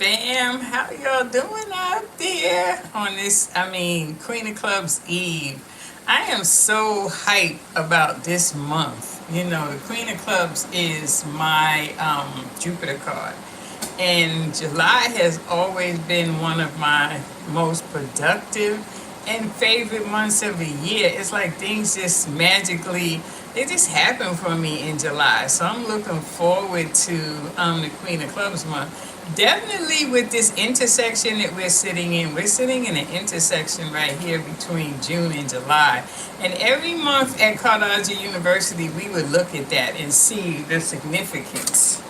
fam. How y'all doing out there on this, Queen of Clubs Eve? I am so hyped about this month. You know, the Queen of Clubs is my Jupiter card. And July has always been one of my most productive and favorite months of the year. It's like things just magically, they just happen for me in July. So I'm looking forward to the Queen of Clubs month. Definitely with this intersection that we're sitting in. We're sitting in an intersection right here between June and July. And every month at Cardology University, we would look at that and see the significance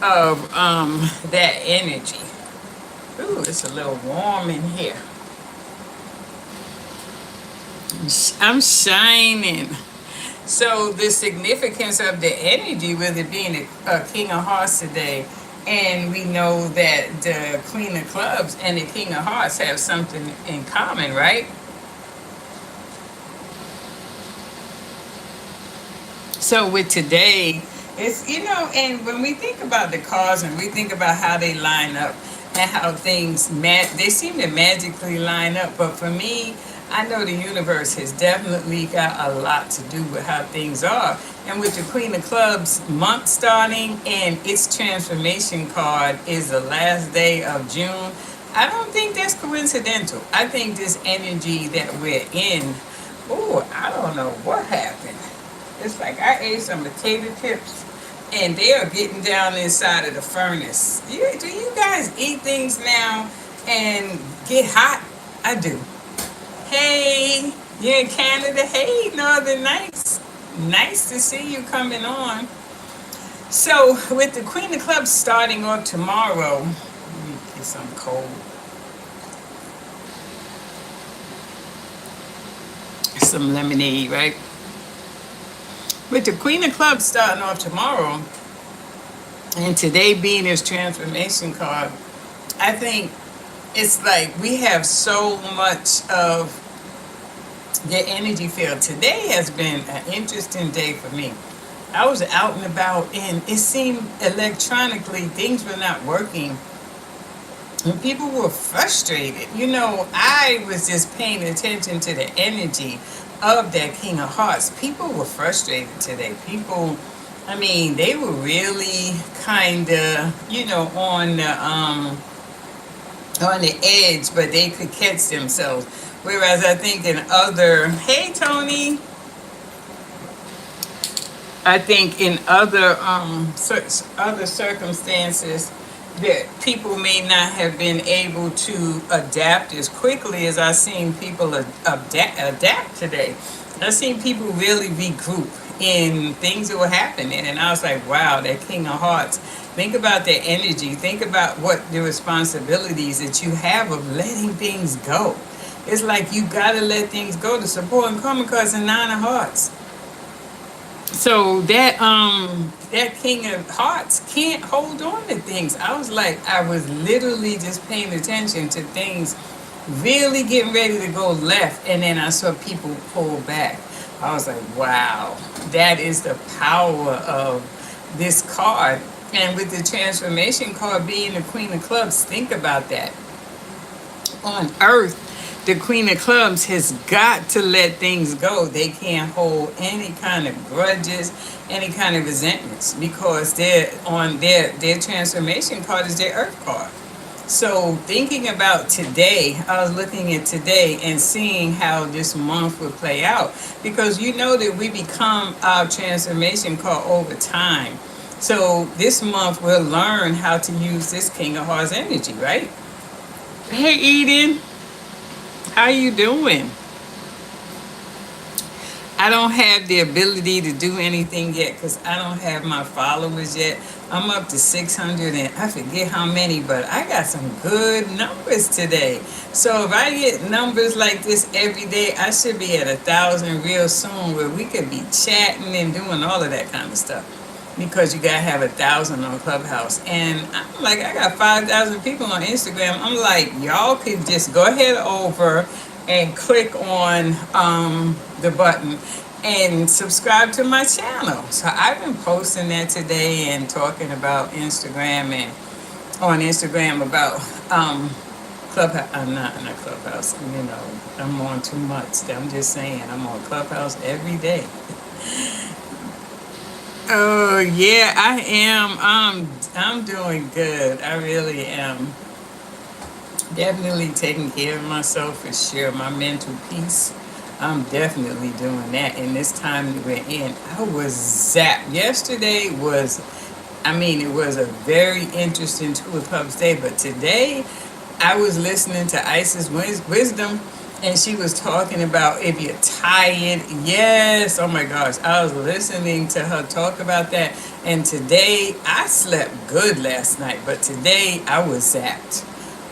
of that energy. Ooh, it's a little warm in here. I'm shining. So the significance of the energy with it being a King of Hearts today, and we know that the Queen of Clubs and the King of Hearts have something in common, right? So with today, it's and when we think about the cards and we think about how they line up and how they seem to magically line up. But for me, I know the universe has definitely got a lot to do with how things are. And with the Queen of Clubs month starting and its transformation card is the last day of June, I don't think that's coincidental. I think this energy that we're in, oh, I don't know what happened. It's like I ate some potato chips and they are getting down inside of the furnace. Do you guys eat things now and get hot? I do. Hey, you're in Canada. Hey, Northern Nights. Nice to see you coming on. So, with the Queen of Clubs starting off tomorrow, let me get some cold. Some lemonade, right? With the Queen of Clubs starting off tomorrow, and today being his transformation card, I think it's like we have so much of the energy field. Today has been an interesting day for me. I was out and about, and it seemed electronically things were not working. And people were frustrated. I was just paying attention to the energy of that King of Hearts. People were frustrated today. People, they were really kind of, on the edge, but they could catch themselves. Whereas I think hey Tony, I think in other circumstances that people may not have been able to adapt as quickly as I've seen people adapt today. I've seen people really regroup in things that were happening, and I was like, wow, that King of Hearts. Think about their energy. Think about what the responsibilities that you have of letting things go. It's like you gotta let things go. The support and karma cards and Nine of Hearts. So that King of Hearts can't hold on to things. I was literally just paying attention to things really getting ready to go left, and then I saw people pull back. I was like, wow, that is the power of this card. And with the transformation card being the Queen of Clubs, think about that. On Earth, the Queen of Clubs has got to let things go. They can't hold any kind of grudges, any kind of resentments, because they're on their transformation card is their Earth card. So thinking about today, I was looking at today and seeing how this month would play out, because you know that we become our transformation card over time. So this month we'll learn how to use this King of Hearts energy, right? Hey Eden, how you doing? I don't have the ability to do anything yet because I don't have my followers yet. I'm up to 600 and I forget how many, but I got some good numbers today. So if I get numbers like this every day, I should be at 1,000 real soon, where we could be chatting and doing all of that kind of stuff. Because you gotta have 1,000 on Clubhouse. And I'm like, I got 5,000 people on Instagram. I'm like, y'all could just go ahead over and click on the button and subscribe to my channel. So I've been posting that today and talking about Instagram and on Instagram about Clubhouse. I'm not Clubhouse. You know, I'm on too much. I'm just saying, I'm on Clubhouse every day. Oh yeah, I am. I'm doing good. I really am. Definitely taking care of myself for sure. My mental peace. I'm definitely doing that. In this time that we're in, I was zapped. Yesterday was, I mean, it was a very interesting Two of Cups day, but today I was listening to Isis Wisdom, and she was talking about if you're tired. Yes, oh my gosh, I was listening to her talk about that. And today I slept good last night, but today I was zapped.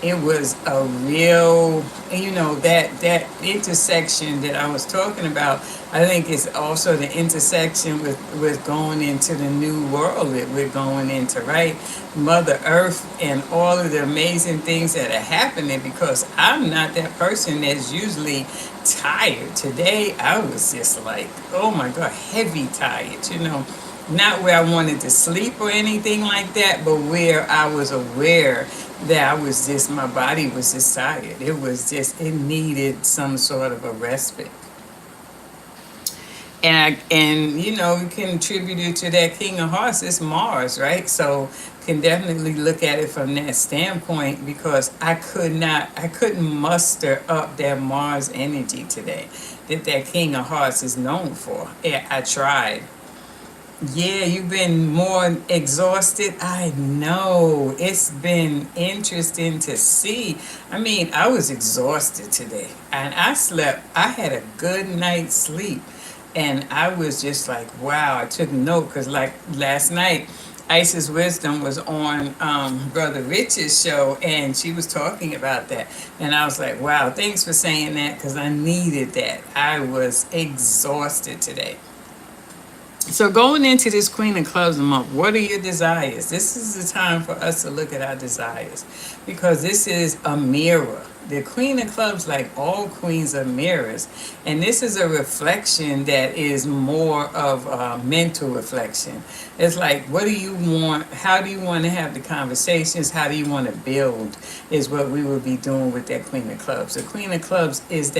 It was a real, that intersection that I was talking about. I think it's also the intersection with going into the new world that we're going into, right? Mother Earth and all of the amazing things that are happening, because I'm not that person that's usually tired. Today I was just like, oh my God, heavy tired, not where I wanted to sleep or anything like that, but where I was aware that my body was just tired. It needed some sort of a respite. And we can attribute it to that King of Hearts. It's Mars, right? So can definitely look at it from that standpoint, because I couldn't muster up that Mars energy today that King of Hearts is known for. Yeah, I tried. Yeah, you've been more exhausted. I know. It's been interesting to see. I mean, I was exhausted today, and I had a good night's sleep. And I was just like, wow, I took note, because like last night, Isis Wisdom was on Brother Rich's show, and she was talking about that. And I was like, wow, thanks for saying that, because I needed that. I was exhausted today. So going into this Queen of Clubs month, what are your desires? This is the time for us to look at our desires, because this is a mirror. The Queen of Clubs, like all queens, are mirrors. And this is a reflection that is more of a mental reflection. It's like, what do you want? How do you want to have the conversations? How do you want to build? Is what we will be doing with that Queen of Clubs. The Queen of Clubs is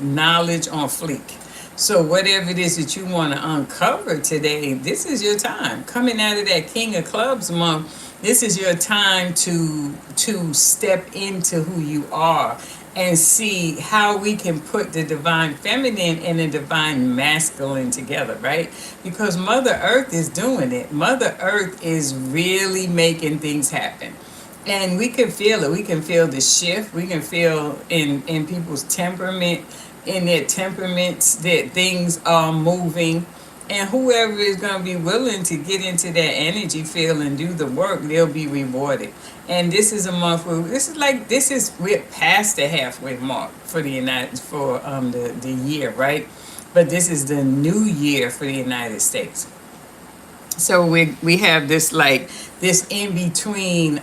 knowledge on fleek. So whatever it is that you want to uncover today, this is your time. Coming out of that King of Clubs month, this is your time to step into who you are and see how we can put the divine feminine and the divine masculine together, right? Because Mother Earth is doing it. Mother Earth is really making things happen. And we can feel it. We can feel the shift. We can feel in people's temperament, in their temperaments, that things are moving. And whoever is going to be willing to get into that energy field and do the work, they'll be rewarded. And this is a month where we're past the halfway mark for the year, right? But this is the new year for the United States. So we have this in between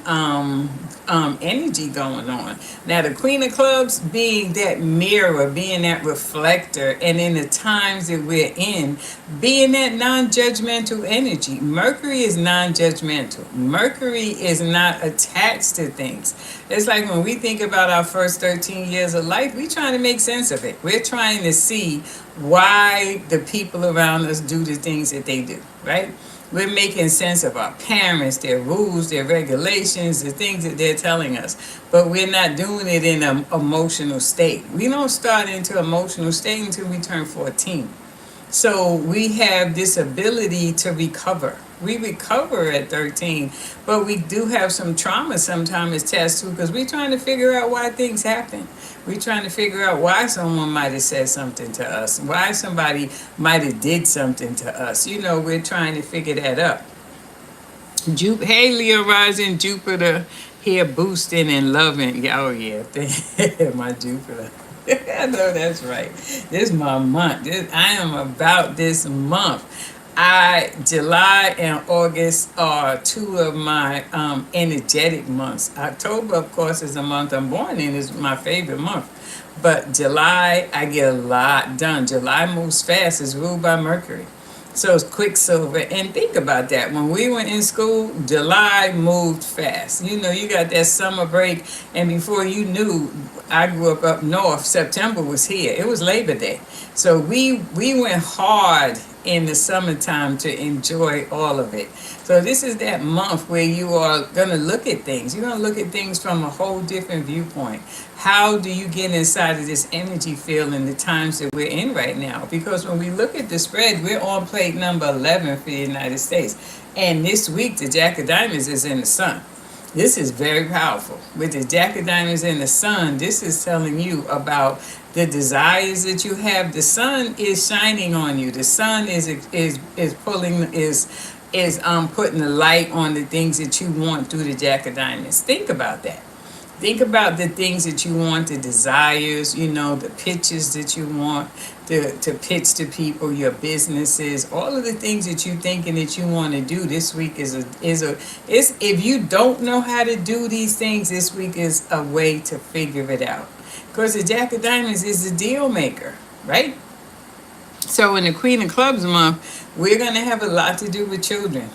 energy going on. Now the Queen of Clubs being that mirror, being that reflector, and in the times that we're in, being that non-judgmental energy. Mercury is non-judgmental. Mercury is not attached to things. It's like when we think about our first 13 years of life, we're trying to make sense of it. We're trying to see why the people around us do the things that they do, right? We're making sense of our parents, their rules, their regulations, the things that they're telling us. But we're not doing it in an emotional state. We don't start into emotional state until we turn 14. So we have this ability to recover. We recover at 13, but we do have some trauma sometimes attached to, because we're trying to figure out why things happen. We're trying to figure out why someone might have said something to us, why somebody might have did something to us. We're trying to figure that up. Hey, Leo rising, Jupiter here boosting and loving. Oh yeah, my Jupiter. I know that's right. This is my month. I am about this month. July and August are two of my energetic months. October, of course, is the month I'm born in. Is my favorite month. But July, I get a lot done. July moves fast. It's ruled by Mercury. So it's Quicksilver. And think about that. When we were in school, July moved fast. You know, you got that summer break, and before you knew, I grew up north, September was here. It was Labor Day. So we went hard in the summertime to enjoy all of it. So this is that month where you are going to look at things. You're going to look at things from a whole different viewpoint. How do you get inside of this energy field in the times that we're in right now? Because when we look at the spread, we're on plate number 11 for the United States. And this week, the Jack of Diamonds is in the sun. This is very powerful. With the Jack of Diamonds in the sun, this is telling you about the desires that you have. The sun is shining on you. The sun is pulling is putting the light on the things that you want through the Jack of Diamonds. Think about that. Think about the things that you want, the desires, you know, the pitches that you want to pitch to people, your businesses, all of the things that you're thinking that you want to do this week is if you don't know how to do these things, this week is a way to figure it out. Because the Jack of Diamonds is the deal maker, right? So in the Queen of Clubs month, we're going to have a lot to do with children.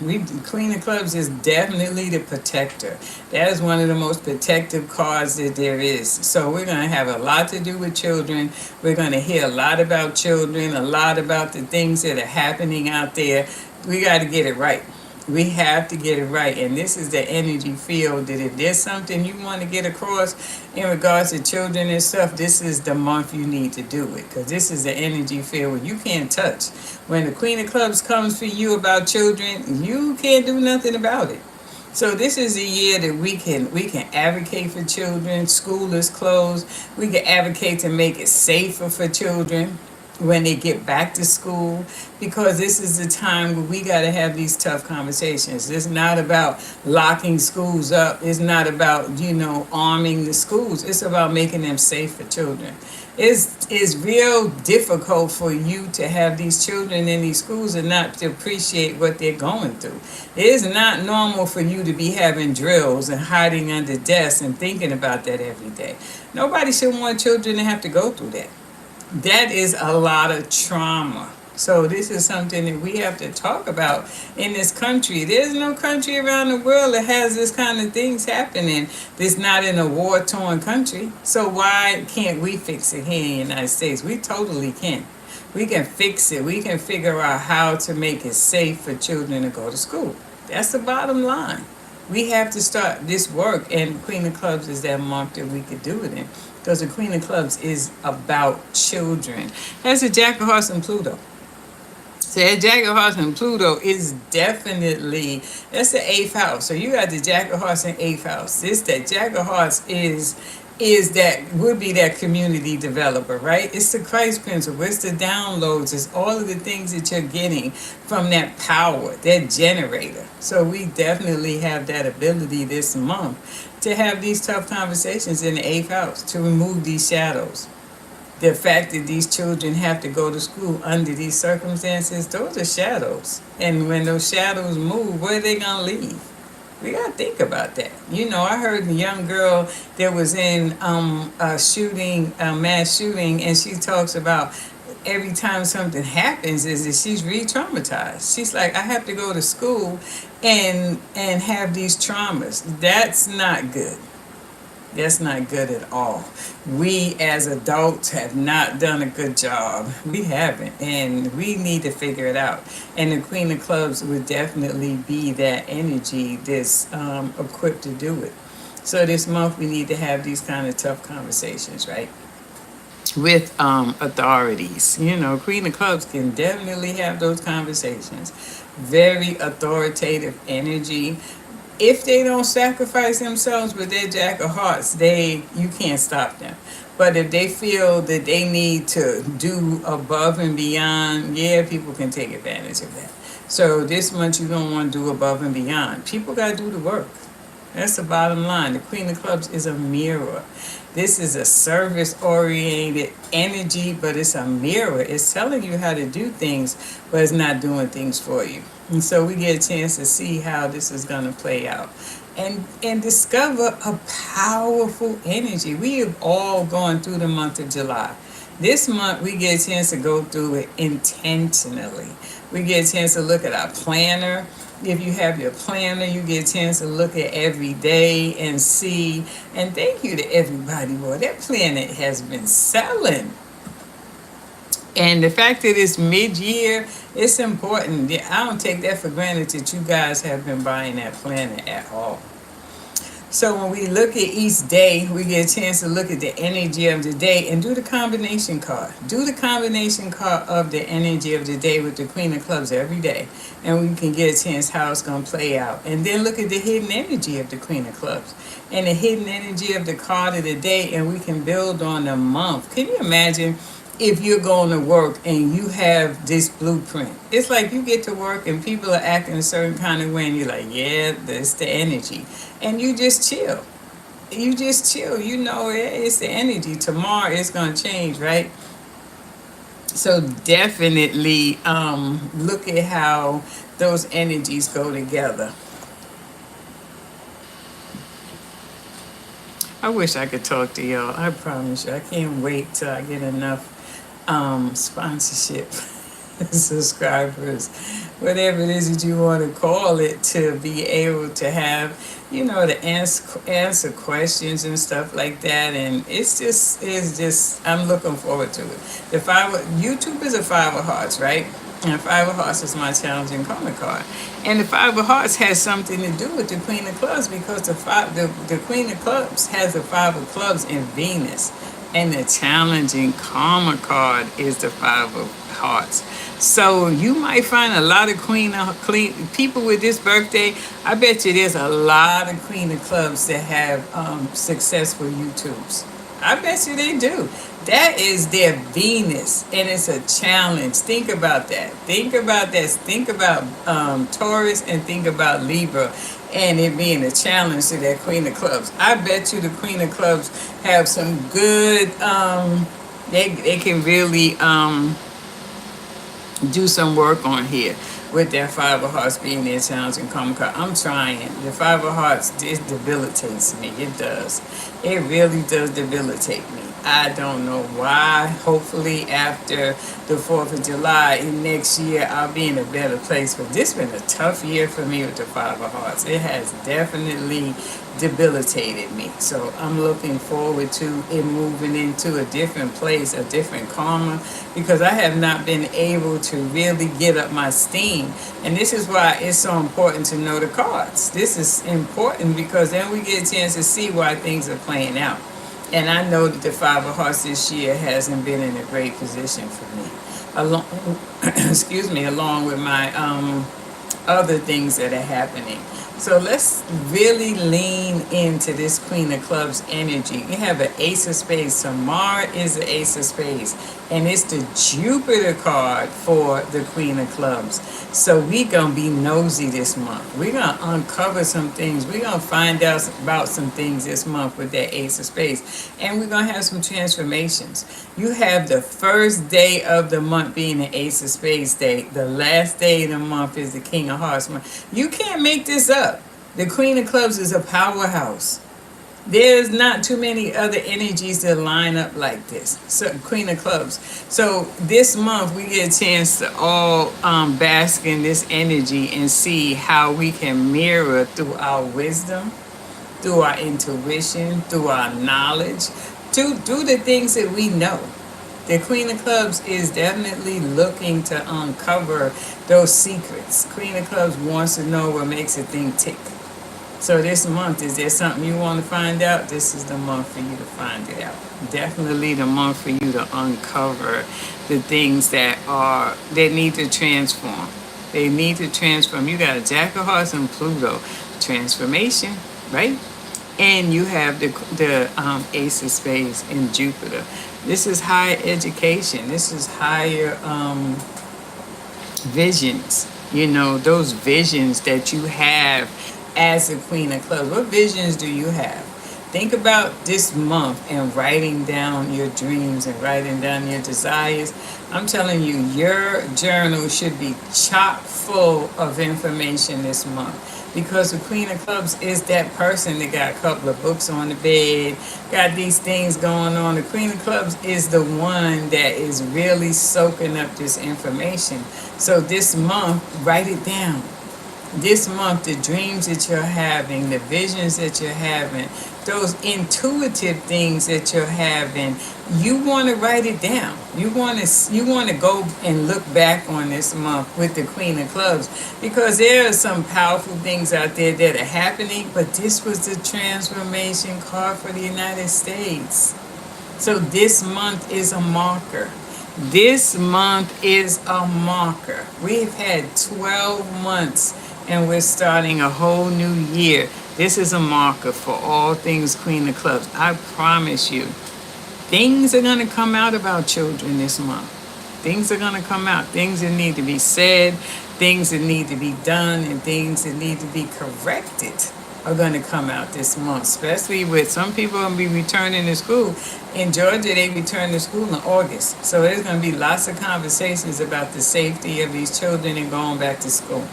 Queen of Clubs is definitely the protector. That is one of the most protective cards that there is. So we're going to have a lot to do with children. We're going to hear a lot about children, a lot about the things that are happening out there. We got to get it right. We have to get it right. And this is the energy field that if there's something you want to get across in regards to children and stuff, this is the month you need to do it. Because this is the energy field where you can't touch. When the Queen of Clubs comes for you about children, you can't do nothing about it. So this is a year that we can advocate for children. School is closed. We can advocate to make it safer for children when they get back to school, because this is the time where we got to have these tough conversations. It's not about locking schools up. It's not about, you know, arming the schools. It's about making them safe for children. It's real difficult for you to have these children in these schools and not to appreciate what they're going through. It is not normal for you to be having drills and hiding under desks and thinking about that every day. Nobody should want children to have to go through that. That is a lot of trauma. So this is something that we have to talk about in this country. There's no country around the world that has this kind of things happening that's not in a war-torn country. So why can't we fix it here in the United States? We totally can. We can fix it. We can figure out how to make it safe for children to go to school. That's the bottom line. We have to start this work, and Queen of Clubs is that month that we could do it in. Because the Queen of Clubs is about children. That's a Jack of Hearts and Pluto. So that Jack of Hearts and Pluto is definitely, that's the 8th house. So you got the Jack of Hearts in 8th house. That Jack of Hearts would be that community developer, right? It's the Christ principle. It's the downloads. It's all of the things that you're getting from that power, that generator. So we definitely have that ability this month to have these tough conversations in the 8th house, to remove these shadows. The fact that these children have to go to school under these circumstances, those are shadows. And when those shadows move, where are they going to leave? We got to think about that. You know, I heard a young girl that was in a mass shooting, and she talks about every time something happens is that she's re-traumatized. She's like, I have to go to school and have these traumas. That's not good. That's not good at all. We as adults have not done a good job. We haven't, and we need to figure it out. And the Queen of Clubs would definitely be that energy that's equipped to do it. So this month we need to have these kind of tough conversations, right? With authorities. You know, Queen of Clubs can definitely have those conversations. Very authoritative energy. If they don't sacrifice themselves with their Jack of Hearts, you can't stop them. But if they feel that they need to do above and beyond, yeah, people can take advantage of that. So this month you don't want to do above and beyond. People got to do the work. That's the bottom line. The Queen of Clubs is a mirror. This is a service-oriented energy, but it's a mirror. It's telling you how to do things, but it's not doing things for you. And so we get a chance to see how this is going to play out. And discover a powerful energy. We have all gone through the month of July. This month, we get a chance to go through it intentionally. We get a chance to look at our planner. If you have your planner, you get a chance to look at every day and see. And thank you to everybody. Boy, that planner has been selling. And the fact that it's mid-year, it's important. Yeah, I don't take that for granted that you guys have been buying that planner at all. So when we look at each day, we get a chance to look at the energy of the day and do the combination card. Do the combination card of the energy of the day with the Queen of Clubs every day. And we can get a chance how it's going to play out. And then look at the hidden energy of the Queen of Clubs and the hidden energy of the card of the day. And we can build on the month. Can you imagine if you're going to work and you have this blueprint? It's like you get to work and people are acting a certain kind of way and you're like, yeah, that's the energy. And you just chill. You just chill. You know it's the energy. Tomorrow it's going to change, right? So definitely look at how those energies go together. I wish I could talk to y'all. I promise you. I can't wait till I get enough sponsorship subscribers, whatever it is that you want to call it, to be able to have, to answer questions and stuff like that. And it's just I'm looking forward to it. The YouTube is a five of hearts, right? And five of hearts is my challenging karma card. And the five of hearts has something to do with the Queen of Clubs, because the Queen of Clubs has the five of clubs in Venus. And the challenging karma card is the five of hearts. So you might find a lot of people with this birthday. I bet you there's a lot of Queen of Clubs that have successful YouTubes. I bet you they do. That is their Venus, and it's a challenge. Think about that. Think about that. Think about Taurus, and think about Libra, and it being a challenge to that Queen of Clubs. I bet you the Queen of Clubs have some good. They can really do some work on here with that five of hearts being their challenging karma card. I'm trying. The five of hearts, it debilitates me. It does. It really does debilitate me. I don't know why. Hopefully after the 4th of July in next year, I'll be in a better place. But this has been a tough year for me with the five of hearts. It has definitely debilitated me. So I'm looking forward to it moving into a different place, a different karma, because I have not been able to really get up my steam. And this is why it's so important to know the cards. This is important because then we get a chance to see why things are playing out. And I know that the five of hearts this year hasn't been in a great position for me. Along, excuse me, along with my other things that are happening. So let's really lean into this Queen of Clubs energy. You have an Ace of Spades. Tomorrow is the Ace of Spades. And it's the Jupiter card for the Queen of Clubs. So we're going to be nosy this month. We're going to uncover some things. We're going to find out about some things this month with that Ace of Spades. And we're going to have some transformations. You have the first day of the month being the Ace of Spades day. The last day of the month is the King of Hearts month. You can't make this up. The Queen of Clubs is a powerhouse. There's not too many other energies that line up like this. So Queen of Clubs. So this month we get a chance to all bask in this energy and see how we can mirror through our wisdom, through our intuition, through our knowledge, to do the things that we know. The Queen of Clubs is definitely looking to uncover those secrets. Queen of Clubs wants to know what makes a thing tick. So this month, is there something you want to find out? This is the month for you to find it out. Definitely the month for you to uncover the things that need to transform. They need to transform. You got a Jack of Hearts and Pluto. Transformation, right? And you have the Ace of Spades in Jupiter. This is higher education. This is higher visions. Those visions that you have as the Queen of Clubs. What visions do you have? Think about this month and writing down your dreams and writing down your desires. I'm telling you, your journal should be chock full of information this month. Because the Queen of Clubs is that person that got a couple of books on the bed, got these things going on. The Queen of Clubs is the one that is really soaking up this information. So this month, write it down. This month, the dreams that you're having, the visions that you're having, those intuitive things that you're having, you want to write it down. You want to go and look back on this month with the Queen of Clubs, because there are some powerful things out there that are happening, but this was the transformation card for the United States. So this month is a marker. This month is a marker. We've had 12 months and we're starting a whole new year. This is a marker for all things Queen of Clubs. I promise you, things are going to come out about children this month. Things are going to come out. Things that need to be said, things that need to be done, and things that need to be corrected are going to come out this month, especially with some people going to be returning to school. In Georgia, they return to school in August. So there's going to be lots of conversations about the safety of these children and going back to school.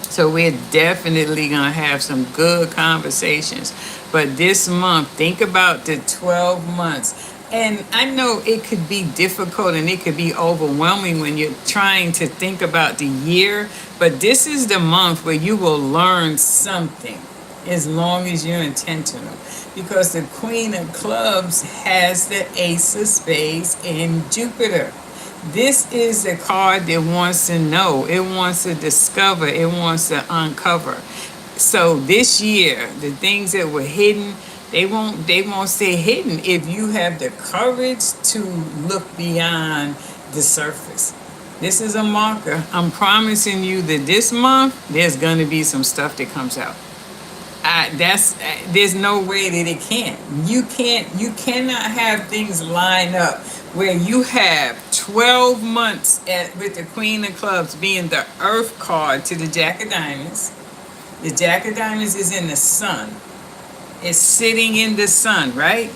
So we're definitely going to have some good conversations. But this month, think about the 12 months. And I know it could be difficult and it could be overwhelming when you're trying to think about the year. But this is the month where you will learn something as long as you're intentional. Because the Queen of Clubs has the Ace of Spades in Jupiter. This is a card that wants to know, it wants to discover, it wants to uncover. So this year, the things that were hidden, they won't stay hidden if you have the courage to look beyond the surface. This is a marker. I'm promising you that this month there's going to be some stuff that comes out. There's no way that it can't. You cannot have things line up where you have 12 months with the Queen of Clubs being the Earth card to the Jack of Diamonds. The Jack of Diamonds is in the sun. It's sitting in the sun, right?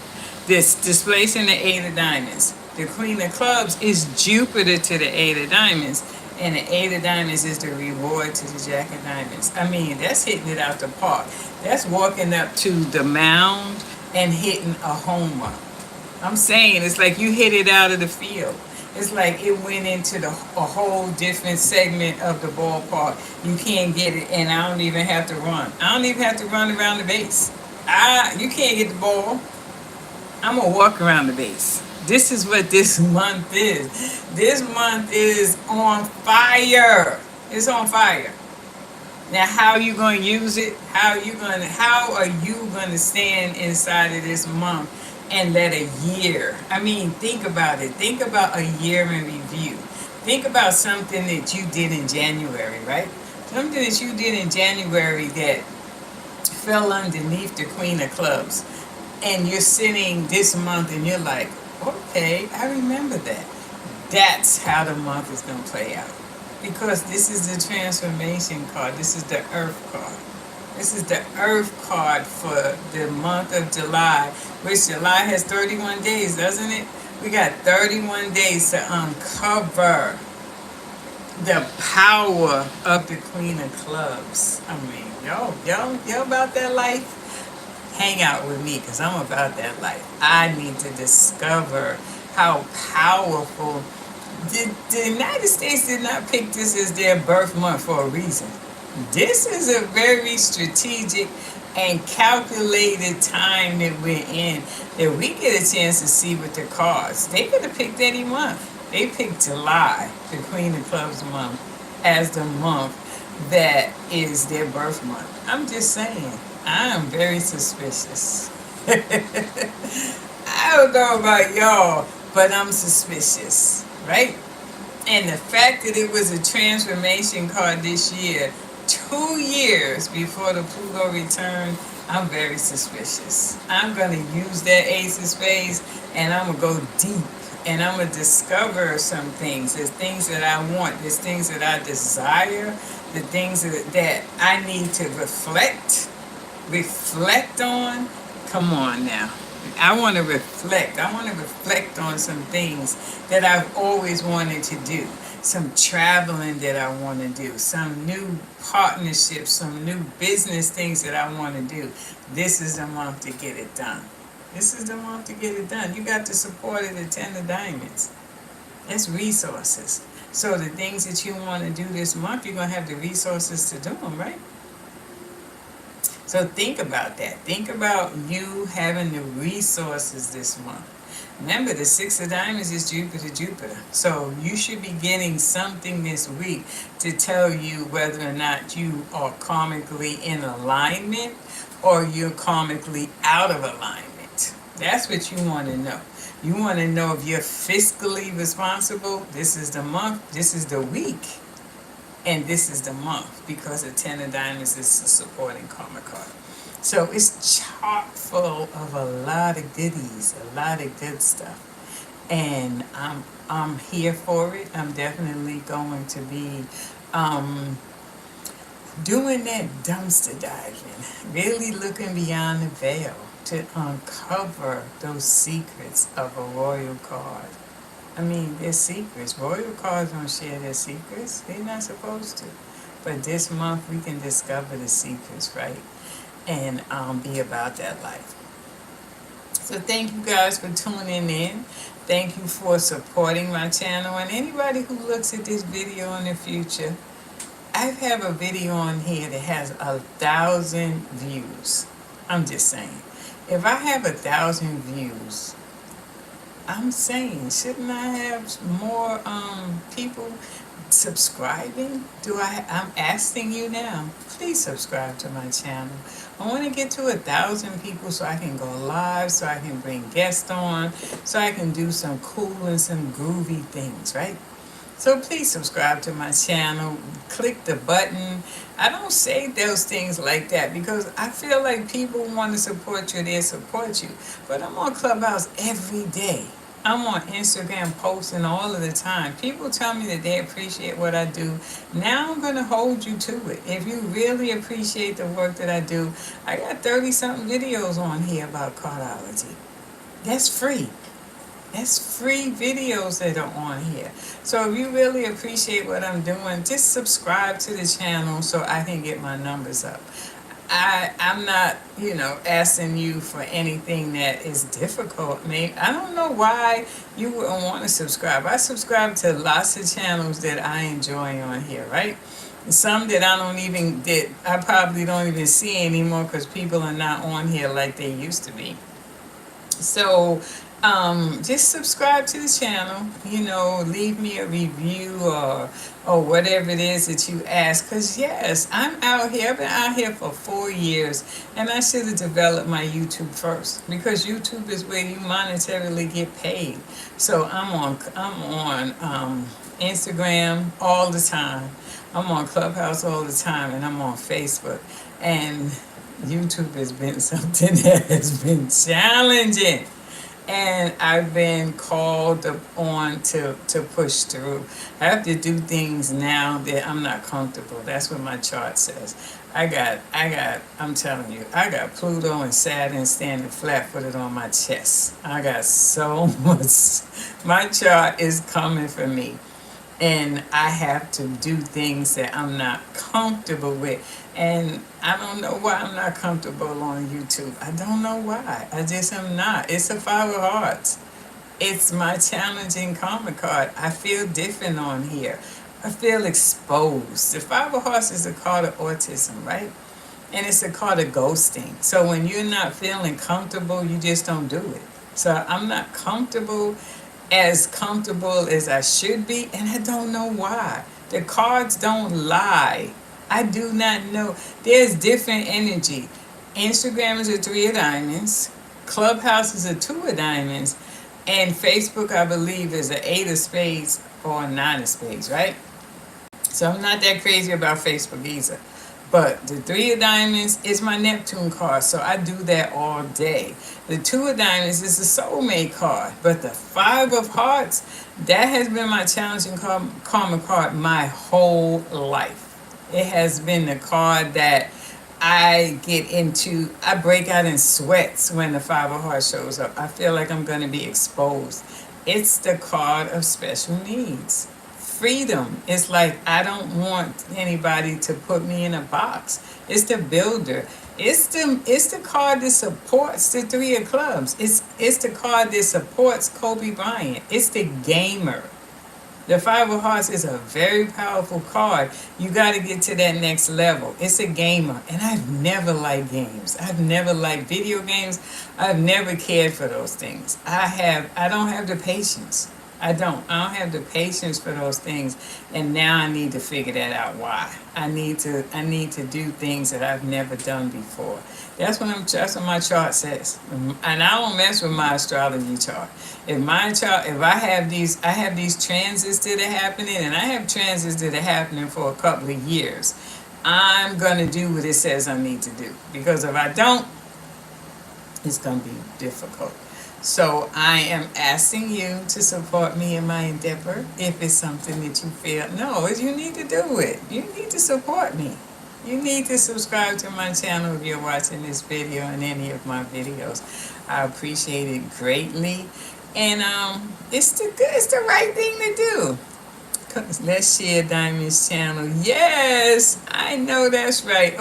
This displacing the Eight of Diamonds. The Queen of Clubs is Jupiter to the Eight of Diamonds. And the Eight of Diamonds is the reward to the Jack of Diamonds. I mean, that's hitting it out the park. That's walking up to the mound and hitting a home run. I'm saying it's like you hit it out of the field. It's like it went into a whole different segment of the ballpark. You can't get it, and I don't even have to run. I don't even have to run around the base. You can't get the ball. I'm going to walk around the base. This is what this month is. This month is on fire. It's on fire. Now, how are you going to use it? How are you going to stand inside of this month and let a year? I mean, think about it. Think about a year in review. Think about something that you did in January, right? Something that you did in January that fell underneath the Queen of Clubs. And you're sitting this month and you're like, okay, I remember that. That's how the month is going to play out. Because this is the transformation card. This is the Earth card. This is the Earth card for the month of July, which July has 31 days, doesn't it? We got 31 days to uncover the power of the Queen of Clubs. I mean, y'all about that life? Hang out with me, because I'm about that life. I need to discover how powerful. The United States did not pick this as their birth month for a reason. This is a very strategic and calculated time that we're in, that we get a chance to see with the cards. They could have picked any month. They picked July, the Queen of Clubs month, as the month that is their birth month. I'm just saying, I am very suspicious. I don't know about y'all, but I'm suspicious, right? And the fact that it was a transformation card this year, 2 years before the Pluto return, I'm very suspicious. I'm going to use that Ace of Spades, and I'm going to go deep, and I'm going to discover some things. There's things that I want. There's things that I desire. The things that I need to reflect on, Come on now. I want to reflect. I want to reflect on some things that I've always wanted to do. Some traveling that I want to do. Some new partnerships, some new business things that I want to do. This is the month to get it done. This is the month to get it done. You got the support of the Ten of Diamonds. That's resources. So the things that you want to do this month, you're going to have the resources to do them, right? So think about that. Think about you having the resources this month. Remember, the Six of Diamonds is Jupiter. So you should be getting something this week to tell you whether or not you are karmically in alignment or you're karmically out of alignment. That's what you want to know. You want to know if you're fiscally responsible. This is the month, this is the week, and this is the month, because the Ten of Diamonds is the supporting karma card. So it's chock full of a lot of goodies, a lot of good stuff. And I'm here for it. I'm definitely going to be doing that dumpster diving, really looking beyond the veil to uncover those secrets of a royal card. I mean, they're secrets. Royal cards don't share their secrets. They're not supposed to. But this month we can discover the secrets, right? And be about that life. So thank you guys for tuning in. Thank you for supporting my channel. And anybody who looks at this video in the future, I have a video on here that has 1,000 views. I'm just saying. If I have 1,000 views, I'm saying, shouldn't I have more people subscribing? I'm asking you now. Please subscribe to my channel. I want to get to 1,000 people so I can go live, so I can bring guests on, so I can do some cool and some groovy things, right? So please subscribe to my channel. Click the button. I don't say those things like that because I feel like people want to support you, they support you. But I'm on Clubhouse every day. I'm on Instagram posting all of the time. People tell me that they appreciate what I do. Now I'm going to hold you to it. If you really appreciate the work that I do, I got 30-something videos on here about cardology. That's free. That's free videos that are on here. So if you really appreciate what I'm doing, just subscribe to the channel so I can get my numbers up. I'm not, asking you for anything that is difficult. Maybe I don't know why you wouldn't want to subscribe. I subscribe to lots of channels that I enjoy on here, right? Some that I probably don't even see anymore because people are not on here like they used to be. So just subscribe to the channel, leave me a review or whatever it is that you ask. Because yes, I'm out here. I've been out here for 4 years, and I should have developed my YouTube first, because YouTube is where you monetarily get paid. So I'm on Instagram all the time. I'm on Clubhouse all the time, and I'm on Facebook. And YouTube has been something that has been challenging. And I've been called on to push through. I have to do things now that I'm not comfortable. That's what my chart says. I'm telling you, I got Pluto and Saturn standing flat-footed on my chest. I got so much. My chart is coming for me. And I have to do things that I'm not comfortable with. And I don't know why I'm not comfortable on YouTube. I don't know why. I just am not. It's a Five of Hearts. It's my challenging karma card. I feel different on here. I feel exposed. The Five of Hearts is a card of autism, right? And it's a card of ghosting. So when you're not feeling comfortable, you just don't do it. So I'm not comfortable as I should be, and I don't know why. The cards don't lie. I do not know. There's different energy. Instagram is a 3 of diamonds. Clubhouse is a 2 of diamonds. And Facebook, I believe, is an 8 of spades or a 9 of spades, right? So I'm not that crazy about Facebook either. But the 3 of diamonds is my Neptune card, so I do that all day. The 2 of diamonds is the soulmate card. But the 5 of hearts, that has been my challenging karma card my whole life. It has been the card that I break out in sweats when the Five of Hearts shows up. I feel like I'm going to be exposed. It's the card of special needs. Freedom. It's like I don't want anybody to put me in a box. It's the builder. It's the card that supports the Three of Clubs. It's the card that supports Kobe Bryant. It's the gamer. The Five of Hearts is a very powerful card. You got to get to that next level. It's a gamer. And I've never liked games. I've never liked video games. I've never cared for those things. I don't have the patience. I don't have the patience for those things. And now I need to figure that out why. I need to do things that I've never done before. That's what my chart says. And I don't mess with my astrology chart. If I have these transits that are happening, and I have transits that are happening for a couple of years, I'm gonna do what it says I need to do. Because if I don't, it's gonna be difficult. So I am asking you to support me in my endeavor. If it's something that you feel, no, you need to do it. You need to support me. You need to subscribe to my channel if you're watching this video and any of my videos. I appreciate it greatly. And it's the right thing to do. Let's share Diamond's channel. Yes, I know that's right.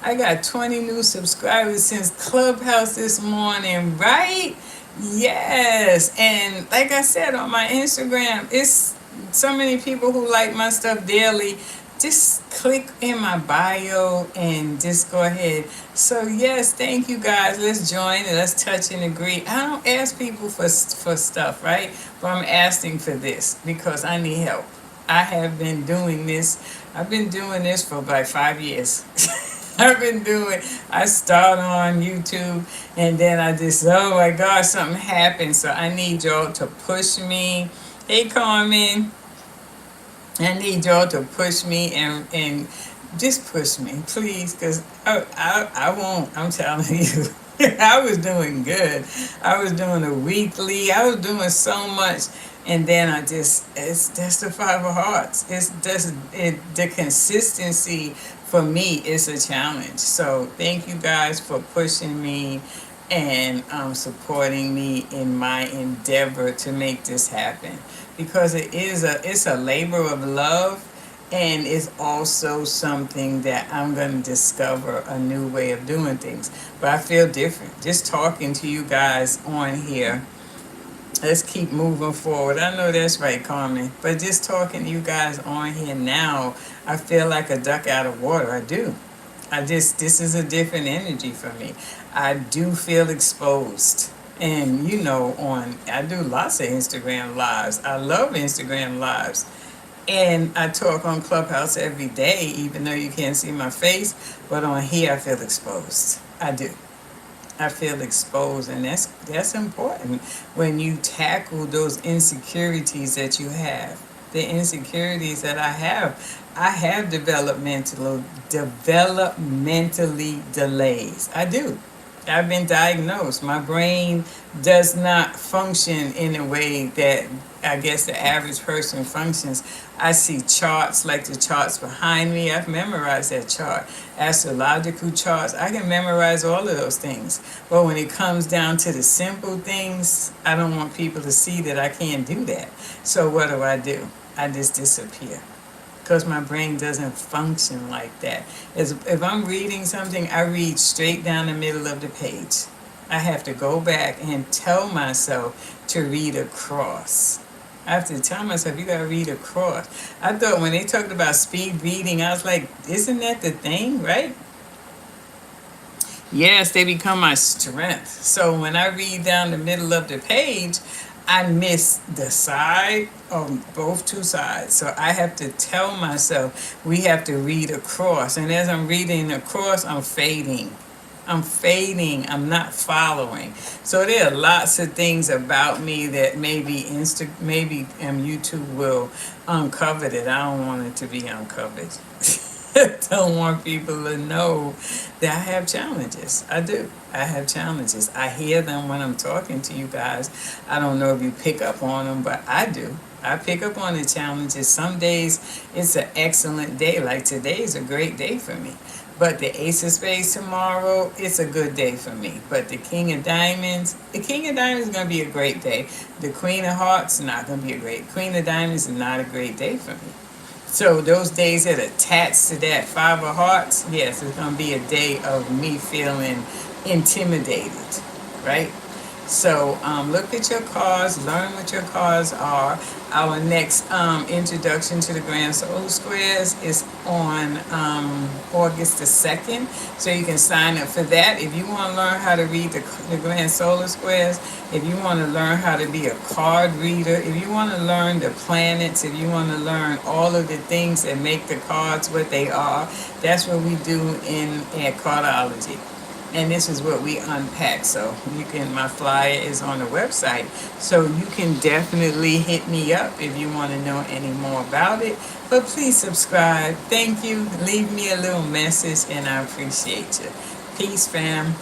I got 20 new subscribers since Clubhouse this morning, right? Yes. And like I said on my Instagram, it's so many people who like my stuff daily. Just click in my bio and just go ahead. So yes, thank you guys. Let's join and let's touch and agree. I don't ask people for stuff, right? But I'm asking for this because I need help. I have been doing this. I've been doing this for like 5 years. I started on YouTube and then I just, oh my gosh, something happened. So I need y'all to push me. Hey, Carmen. I need y'all to push me and just push me, please, because I won't. I'm telling you. I was doing good. I was doing a weekly. I was doing so much. And then that's the Five of Hearts. The consistency for me is a challenge. So thank you guys for pushing me and supporting me in my endeavor to make this happen. Because it's a labor of love, and it's also something that I'm going to discover a new way of doing things. But I feel different. Just talking to you guys on here. Let's keep moving forward. I know that's right, Carmen. But just talking to you guys on here now, I feel like a duck out of water. I do. This is a different energy for me. I do feel exposed. And I do lots of Instagram lives. I love Instagram lives. And I talk on Clubhouse every day, even though you can't see my face. But on here, I feel exposed. I do. I feel exposed, and that's important when you tackle those insecurities that you have. The insecurities that I have developmentally delays. I do. I've been diagnosed. My brain does not function in a way that I guess the average person functions. I see charts like the charts behind me. I've memorized that chart. Astrological charts. I can memorize all of those things. But when it comes down to the simple things, I don't want people to see that I can't do that. So what do? I just disappear. Because my brain doesn't function like that. If I'm reading something, I read straight down the middle of the page. I have to go back and tell myself to read across. I have to tell myself, you gotta read across. I thought when they talked about speed reading, I was like, isn't that the thing, right? Yes, they become my strength. So when I read down the middle of the page, I miss the side on both two sides. So I have to tell myself we have to read across. And as I'm reading across, I'm fading. I'm not following. So there are lots of things about me that maybe YouTube will uncover that I don't want it to be uncovered. Don't want people to know that I have challenges. I do. I have challenges. I hear them when I'm talking to you guys. I don't know if you pick up on them, but I do. I pick up on the challenges. Some days it's an excellent day. Like today is a great day for me. But the Ace of Spades tomorrow, it's a good day for me. But the King of Diamonds is going to be a great day. The Queen of Hearts, not going to be a great. Queen of Diamonds is not a great day for me. So those days that attach to that Five of Hearts, yes, it's going to be a day of me feeling intimidated, right? So look at your cards, learn what your cards are. Our next introduction to the Grand Solar Squares is on August the 2nd. So you can sign up for that. If you want to learn how to read the Grand Solar Squares, if you want to learn how to be a card reader, if you want to learn the planets, if you want to learn all of the things that make the cards what they are, that's what we do at Cardology. And this is what we unpack. So you can, my flyer is on the website. So you can definitely hit me up if you want to know any more about it. But please subscribe. Thank you. Leave me a little message and I appreciate you. Peace, fam.